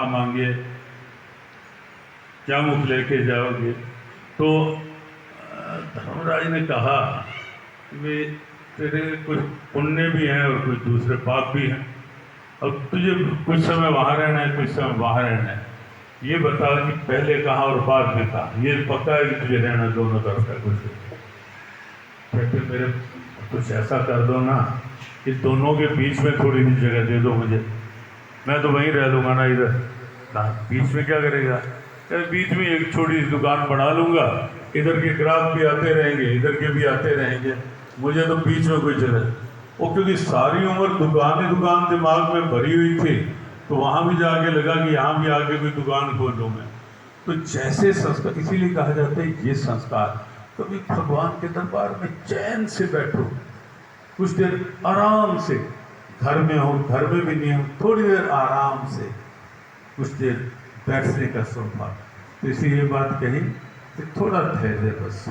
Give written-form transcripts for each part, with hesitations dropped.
कहाँ मांगे, क्या मुख लेके जाओगे। तो धर्मराज ने कहा कि तेरे कुछ पुण्य भी हैं और कुछ दूसरे पाप भी हैं, अब तुझे कुछ समय वहाँ रहना है, कुछ समय वहाँ रहना है, ये बता कि पहले कहाँ और बाद में कहाँ। ये पक्का है कि तुझे रहना दोनों तरफ है। कुछ कहते मेरे कुछ ऐसा कर दो ना कि दोनों के बीच में थोड़ी सी जगह दे दो मुझे, मैं तो वहीं रह लूँगा ना इधर ना, बीच में क्या करेगा। कहते बीच में एक छोटी सी दुकान बना लूँगा, इधर के ग्राहक भी आते रहेंगे, इधर के भी आते रहेंगे, मुझे तो बीच में कोई जगह। वो क्योंकि सारी उम्र दुकान ही दुकान दिमाग में भरी हुई थी, तो वहाँ भी जाके लगा कि यहाँ भी आके कोई दुकान खोल लूँ मैं। तो जैसे संस्कार, इसीलिए कहा जाता है ये संस्कार, कभी भगवान के दरबार में चैन से बैठो, कुछ देर आराम से, घर में हो, घर में भी नहीं हो, थोड़ी देर आराम से कुछ देर बैठने का सोफा। तो इसलिए ये बात कही कि थोड़ा धैर्य, बस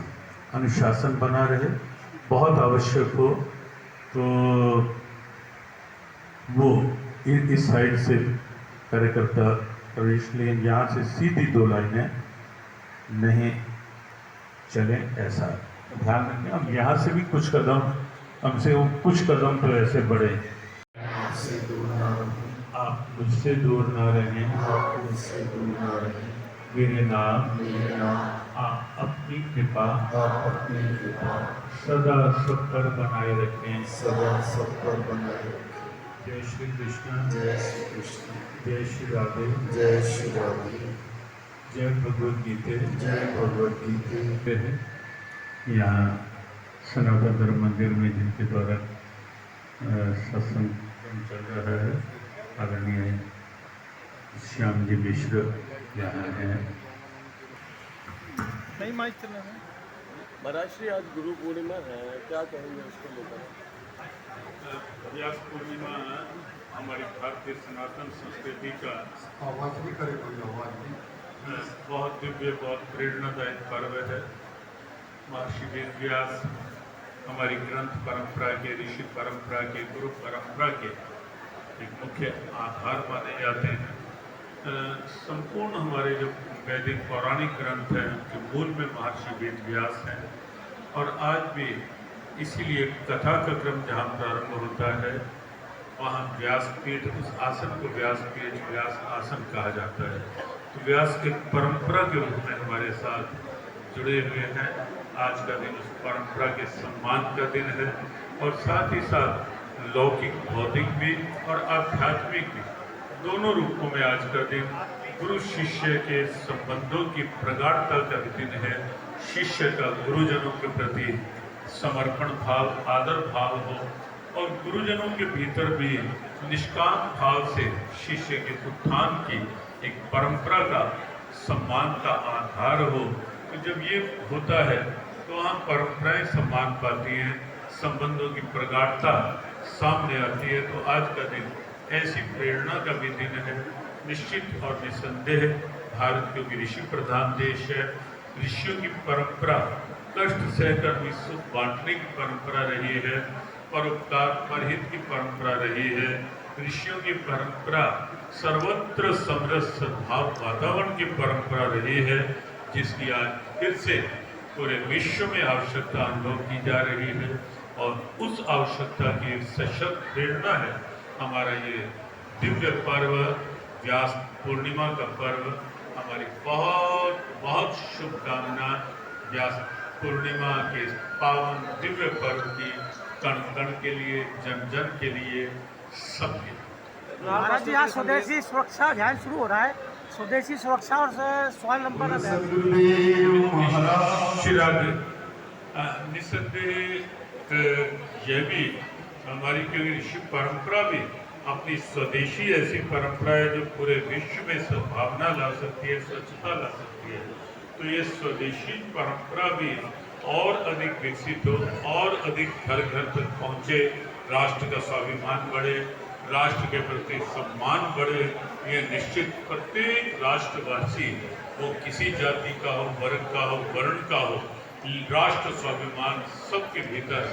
अनुशासन बना रहे, बहुत आवश्यक हो तो वो इस साइड से कार्यकर्ता प्रवेश लें, यहाँ से सीधी 2 लाइनें नहीं चलें, ऐसा ध्यान रखें। अब यहाँ से भी कुछ कदम, हमसे वो कुछ कदम तो ऐसे बढ़े, आप मुझसे दूर ना रहें, मेरे नाम आप अपनी कृपा सदा सब पर बनाए रखें। जय श्री कृष्ण, जय श्री राधे, जय भगवद गीते। यहाँ सनातन धर्म मंदिर में जिनके द्वारा सत्संग चल रहा है, आदरणीय श्याम जी मिश्र यहाँ हैं। नहीं माइक चल रहा है। महाराज श्री आज गुरु पूर्णिमा है, क्या कहेंगे उसको लेकर? व्यास पूर्णिमा हमारी भारतीय सनातन संस्कृति का बहुत दिव्य, बहुत प्रेरणादायक पर्व है। महर्षि वेद व्यास हमारी ग्रंथ परंपरा के, ऋषि परंपरा के, गुरु परंपरा के एक मुख्य आधार माने जाते हैं। संपूर्ण हमारे जो वैदिक पौराणिक ग्रंथ हैं उनके मूल में महर्षि वेद व्यास हैं। और आज भी इसीलिए कथा का क्रम जहाँ प्रारंभ होता है वहाँ व्यासपीठ, उस आसन को व्यासपीठ, व्यास आसन कहा जाता है। तो व्यास एक परंपरा के रूप में हमारे साथ जुड़े हुए हैं। आज का दिन उस परंपरा के सम्मान का दिन है और साथ ही साथ लौकिक, भौतिक भी और आध्यात्मिक भी, दोनों रूपों में आज का दिन गुरु शिष्य के संबंधों की प्रगाढ़ता का दिन है। शिष्य का गुरुजनों के प्रति समर्पण भाव, आदर भाव हो और गुरुजनों के भीतर भी निष्काम भाव से शिष्य के उत्थान की एक परंपरा का, सम्मान का आधार हो। तो जब ये होता है तो वहाँ परंपराएं सम्मान पाती हैं, संबंधों की प्रगाढ़ता सामने आती है। तो आज का दिन ऐसी प्रेरणा का भी दिन है। निश्चित और निसंदेह भारत क्योंकि ऋषि प्रधान देश है, ऋषियों की परंपरा कष्ट सहकर भी सुख बांटने की परंपरा रही है, परोपकार परहित की परंपरा रही है। ऋषियों की परंपरा सर्वत्र समरस सद्भाव वातावरण की परंपरा रही है, जिसकी आज फिर से पूरे विश्व में आवश्यकता अनुभव की जा रही है। और उस आवश्यकता की सशक्त प्रेरणा है हमारा ये दिव्य पर्व, व्यास पूर्णिमा का पर्व। हमारी बहुत बहुत शुभकामना व्यास पूर्णिमा के पावन दिव्य पर्व की कण कण के लिए, जन जन के लिए, सबके। महाराज जी आज स्वदेशी सुरक्षा अभियान शुरू हो रहा है, स्वदेशी सुरक्षा और सॉइल नंबर निसंदेह यह भी हमारी क्योंकि ऋषि परंपरा भी अपनी स्वदेशी ऐसी परंपरा है जो पूरे विश्व में सद्भावना ला सकती है, स्वच्छता ला सकती है। तो ये स्वदेशी परंपरा भी और अधिक विकसित हो, और अधिक घर घर तक पहुँचे, राष्ट्र का स्वाभिमान बढ़े, राष्ट्र के प्रति सम्मान बढ़े। ये निश्चित प्रत्येक राष्ट्रवासी, वो किसी जाति का हो, वर्ग का हो, वर्ण का हो, राष्ट्र स्वाभिमान सबके भीतर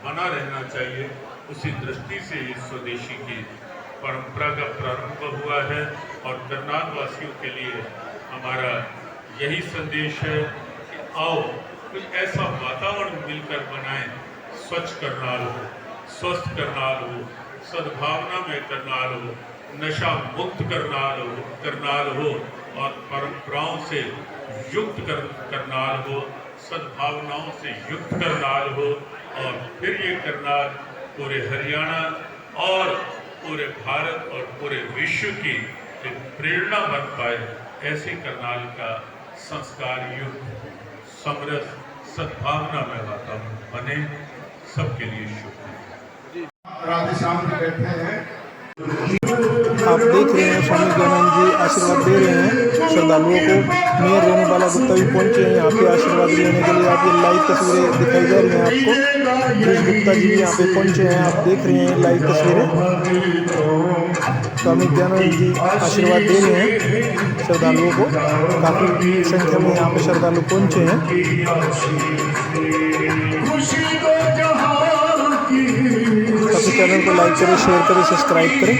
बना रहना चाहिए। उसी दृष्टि से इस स्वदेशी की परंपरा का प्रारंभ हुआ है और करनाल वासियों के लिए हमारा यही संदेश है कि आओ कुछ ऐसा वातावरण मिलकर बनाएं, स्वच्छ करनाल हो, स्वस्थ करनाल हो, सद्भावना में करनाल हो, नशा मुक्त करनाल हो और परंपराओं से युक्त करनाल हो, सद्भावनाओं से युक्त करनाल हो और फिर ये करनाल पूरे हरियाणा और पूरे भारत और पूरे विश्व की एक प्रेरणा बन पाए, ऐसे करनाल का संस्कार युक्त समरस सद्भावना में वातावरण बने। सबके लिए शुभ राधे श्याम जी बैठे हैं। आप देख रहे हैं स्वामी ज्ञानंद जी आशीर्वाद दे रहे हैं श्रद्धालुओं को। मेयर रेणुबाला गुप्ता भी पहुंचे हैं यहाँ पे आशीर्वाद लेने के लिए। आप ये लाइव तस्वीरें दिखाई जा रही हैं आपको। ब्रिज गुप्ता जी भी यहाँ पे पहुंचे हैं, आप देख रहे हैं लाइव तस्वीरें। स्वामी ज्ञानंद जी आशीर्वाद दे रहे हैं श्रद्धालुओं को। काफ़ी संख्या में यहाँ पे श्रद्धालु पहुंचे हैं। अपने चैनल को लाइक करें, शेयर करें, सब्सक्राइब करें।